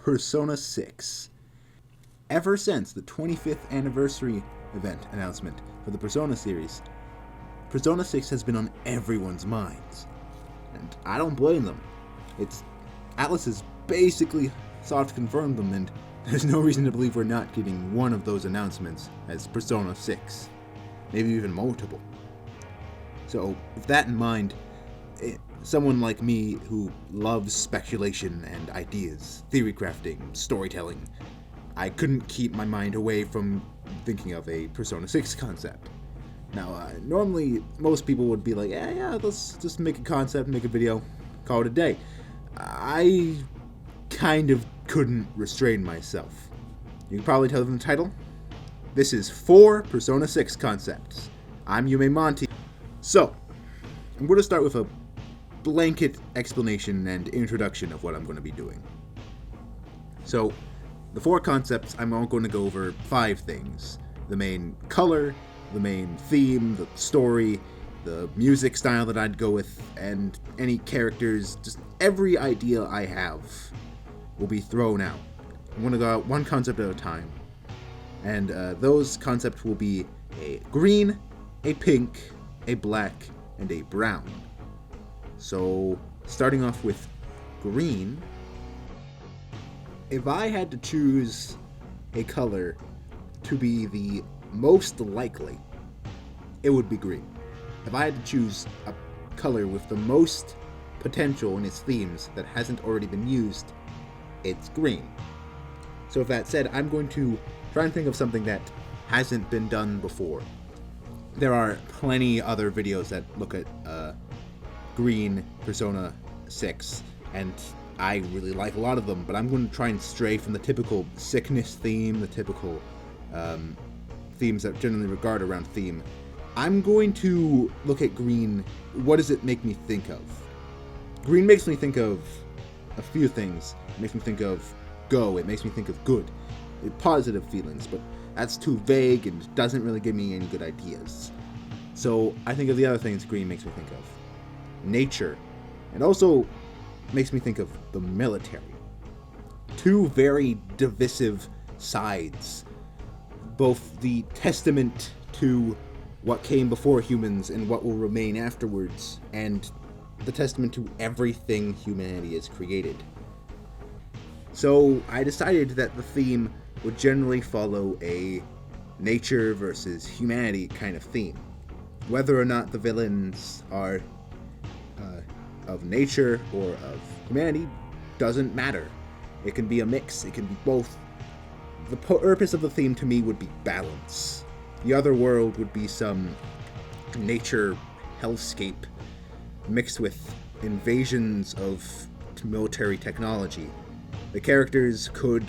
Persona 6. Ever since the 25th anniversary event announcement for the Persona series, Persona 6 has been on everyone's minds. And I don't blame them. Atlus has basically soft confirmed them, and there's no reason to believe we're not getting one of those announcements as Persona 6. Maybe even multiple. So, with that in mind, someone like me who loves speculation and ideas, theory crafting, storytelling, I couldn't keep my mind away from thinking of a Persona 6 concept. Now, normally, most people would be like, yeah, let's just make a concept, make a video, call it a day. I kind of couldn't restrain myself. You can probably tell from the title. This is 4 Persona 6 concepts. I'm Yume Monty. So, I'm going to start with a blanket explanation and introduction of what I'm going to be doing. So, the 4 concepts, I'm all going to go over 5 things. The main color, the main theme, the story, the music style that I'd go with, and any characters, just every idea I have will be thrown out. I'm going to go out one concept at a time. And those concepts will be a green, a pink, a black, and a brown. So, starting off with green, if I had to choose a color to be the most likely, it would be green. If I had to choose a color with the most potential in its themes that hasn't already been used, it's green. So with that said, I'm going to try and think of something that hasn't been done before. There are plenty other videos that look at green Persona 6, and I really like a lot of them, but I'm going to try and stray from the typical sickness theme, the typical themes that generally regard around theme. I'm going to look at green. What does it make me think of? Green makes me think of a few things. It makes me think of go. It makes me think of good. Positive feelings, but that's too vague and doesn't really give me any good ideas. So I think of the other things green makes me think of. Nature. It also makes me think of the military. 2 very divisive sides. Both the testament to what came before humans and what will remain afterwards, and the testament to everything humanity has created. So I decided that the theme would generally follow a nature versus humanity kind of theme. Whether or not the villains are of nature or of humanity doesn't matter. It can be a mix, it can be both. The purpose of the theme to me would be balance. The other world would be some nature hellscape mixed with invasions of military technology. The characters could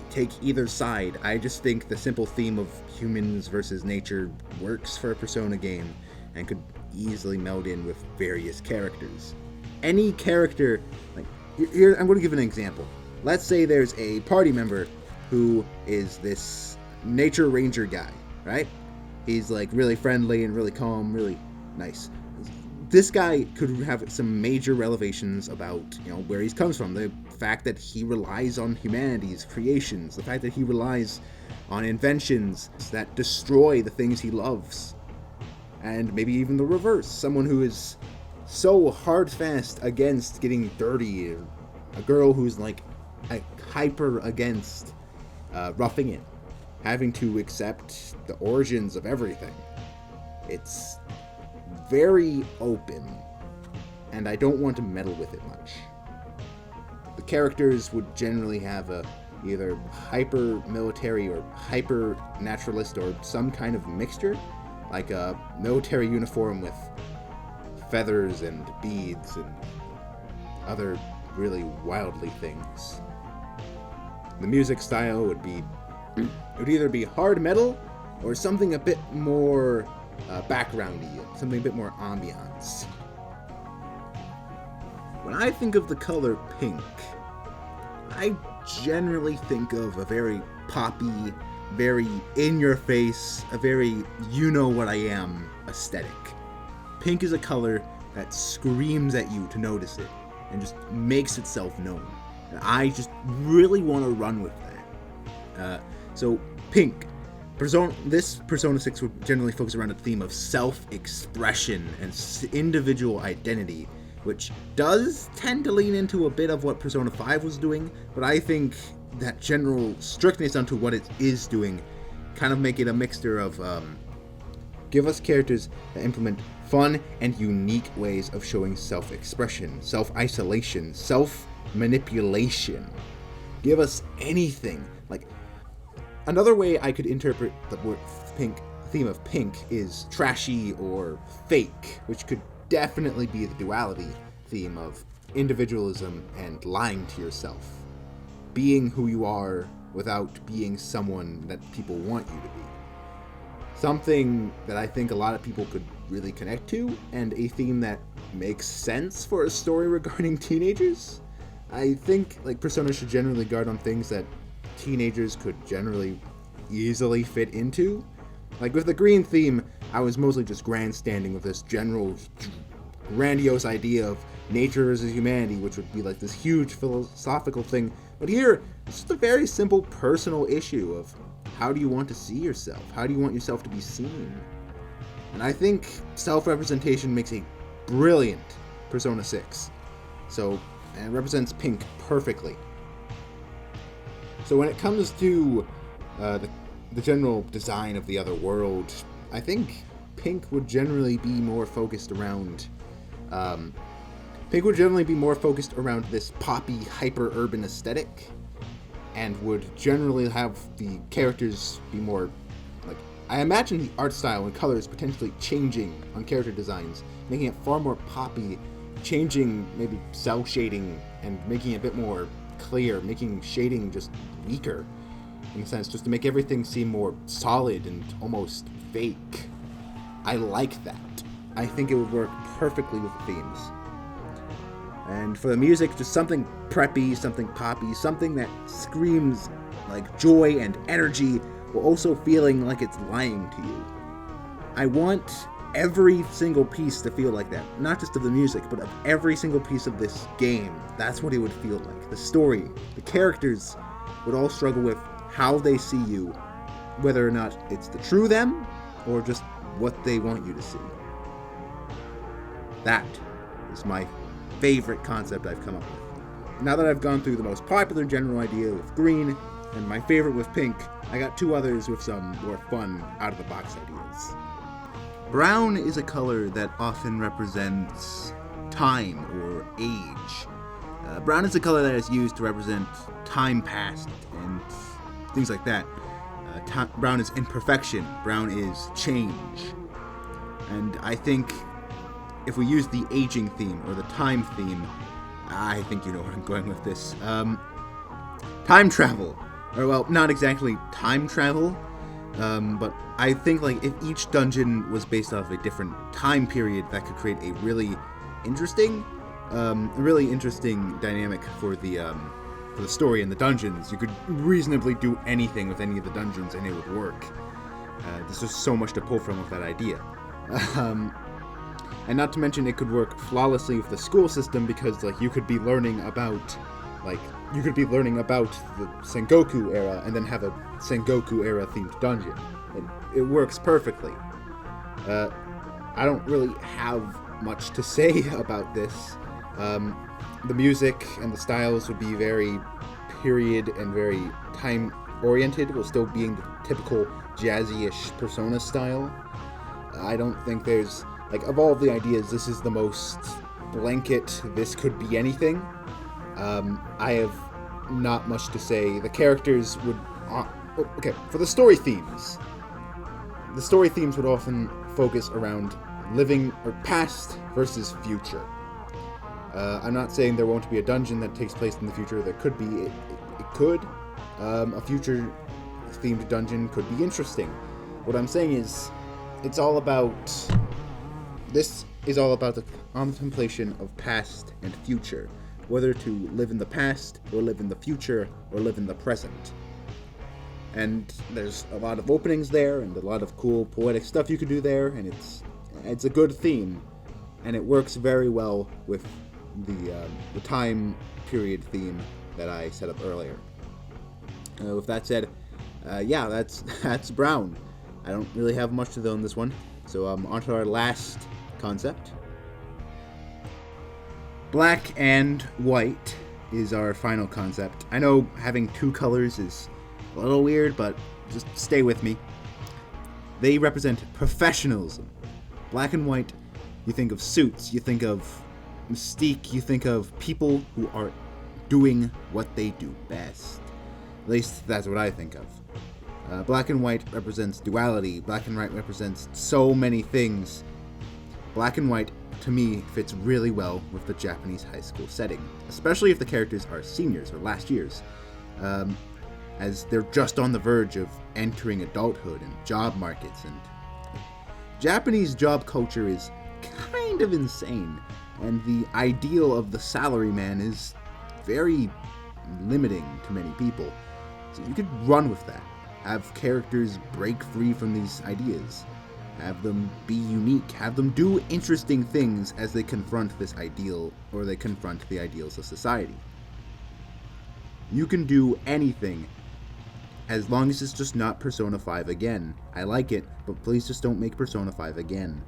take either side. I just think the simple theme of humans versus nature works for a Persona game and could easily meld in with various characters. Any character, like, here, I'm going to give an example. Let's say there's a party member who is this nature ranger guy, right? He's like really friendly and really calm, really nice. This guy could have some major revelations about, where he comes from. The fact that he relies on humanity's creations. The fact that he relies on inventions that destroy the things he loves. And maybe even the reverse. Someone who is so hard fast against getting dirty. A girl who's like hyper against roughing it. Having to accept the origins of everything. It's very open, and I don't want to meddle with it much. The characters would generally have either hyper military or hyper naturalist or some kind of mixture, like a military uniform with feathers and beads and other really wildly things. The music style would either be hard metal or something a bit more backgroundy, something a bit more ambiance. When I think of the color pink, I generally think of a very poppy, very in-your-face, a very you-know-what-I-am aesthetic. Pink is a color that screams at you to notice it, and just makes itself known. And I just really want to run with that. So, Pink. This Persona 6 would generally focus around a theme of self-expression and individual identity, which does tend to lean into a bit of what Persona 5 was doing, but I think that general strictness onto what it is doing kind of make it a mixture of give us characters that implement fun and unique ways of showing self-expression, self-isolation, self-manipulation. Give us anything. Like, another way I could interpret the word theme of Pink is trashy or fake, which could definitely be the duality theme of individualism and lying to yourself. Being who you are without being someone that people want you to be. Something that I think a lot of people could really connect to, and a theme that makes sense for a story regarding teenagers. I think like Persona should generally guard on things that teenagers could generally easily fit into. Like with the green theme, I was mostly just grandstanding with this general grandiose idea of nature versus humanity, which would be like this huge philosophical thing. But here, it's just a very simple personal issue of how do you want to see yourself? How do you want yourself to be seen? And I think self-representation makes a brilliant Persona 6. So, and it represents Pink perfectly. So when it comes to the general design of the other world, I think Pink would generally be more focused around this poppy, hyper-urban aesthetic, and would generally have the characters be more, like, I imagine the art style and colors potentially changing on character designs, making it far more poppy, changing maybe cell shading and making it a bit more clear, making shading just weaker, in a sense, just to make everything seem more solid and almost fake. I like that. I think it would work perfectly with the themes. And for the music, just something preppy, something poppy, something that screams like joy and energy, while also feeling like it's lying to you. I want every single piece to feel like that. Not just of the music, but of every single piece of this game. That's what it would feel like. The story, the characters would all struggle with how they see you, whether or not it's the true them, or just what they want you to see. That is my favorite concept I've come up with. Now that I've gone through the most popular general idea with green, and my favorite with pink, I got two others with some more fun, out-of-the-box ideas. Brown is a color that often represents time or age. Brown is a color that is used to represent time past and things like that. Brown is imperfection. Brown is change. And I think if we use the aging theme or the time theme, I think you know where I'm going with this. Time travel. Or, well, not exactly time travel, but I think like if each dungeon was based off a different time period, that could create a really interesting dynamic for the story and the dungeons. You could reasonably do anything with any of the dungeons and it would work. There's just so much to pull from with that idea. And not to mention it could work flawlessly with the school system because like you could be learning about the Sengoku era and then have a Sengoku era themed dungeon. It works perfectly. I don't really have much to say about this. The music and the styles would be very period and very time oriented, while still being the typical jazzy-ish Persona style. I don't think there's, like, of all of the ideas, this is the most blanket, this could be anything. I have not much to say. The characters would... okay, for the story themes would often focus around living or past versus future. I'm not saying there won't be a dungeon that takes place in the future. There could be. It could. A future-themed dungeon could be interesting. What I'm saying is, this is all about the contemplation of past and future. Whether to live in the past, or live in the future, or live in the present. And there's a lot of openings there, and a lot of cool poetic stuff you could do there, and it's a good theme, and it works very well with the time period theme that I set up earlier. With that said, yeah, that's brown. I don't really have much to do on this one. So on to our last concept. Black and white is our final concept. I know having two colors is a little weird, but just stay with me. They represent professionalism. Black and white, you think of suits, you think of mystique, you think of people who are doing what they do best. At least that's what I think of. Black and white represents duality. Black and white represents so many things. Black and white, to me, fits really well with the Japanese high school setting, especially if the characters are seniors or last years, as they're just on the verge of entering adulthood and job markets. And Japanese job culture is kind of insane, and the ideal of the salaryman is very limiting to many people. So you could run with that. Have characters break free from these ideas. Have them be unique. Have them do interesting things as they confront this ideal, or they confront the ideals of society. You can do anything, as long as it's just not Persona 5 again. I like it, but please just don't make Persona 5 again.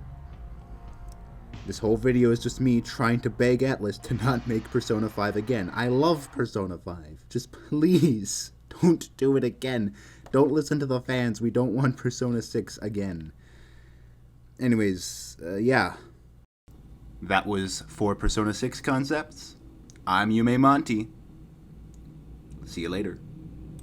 This whole video is just me trying to beg Atlus to not make Persona 5 again. I love Persona 5. Just please, don't do it again. Don't listen to the fans. We don't want Persona 6 again. Anyways, yeah. That was 4 Persona 6 concepts. I'm Yume Monty. See you later.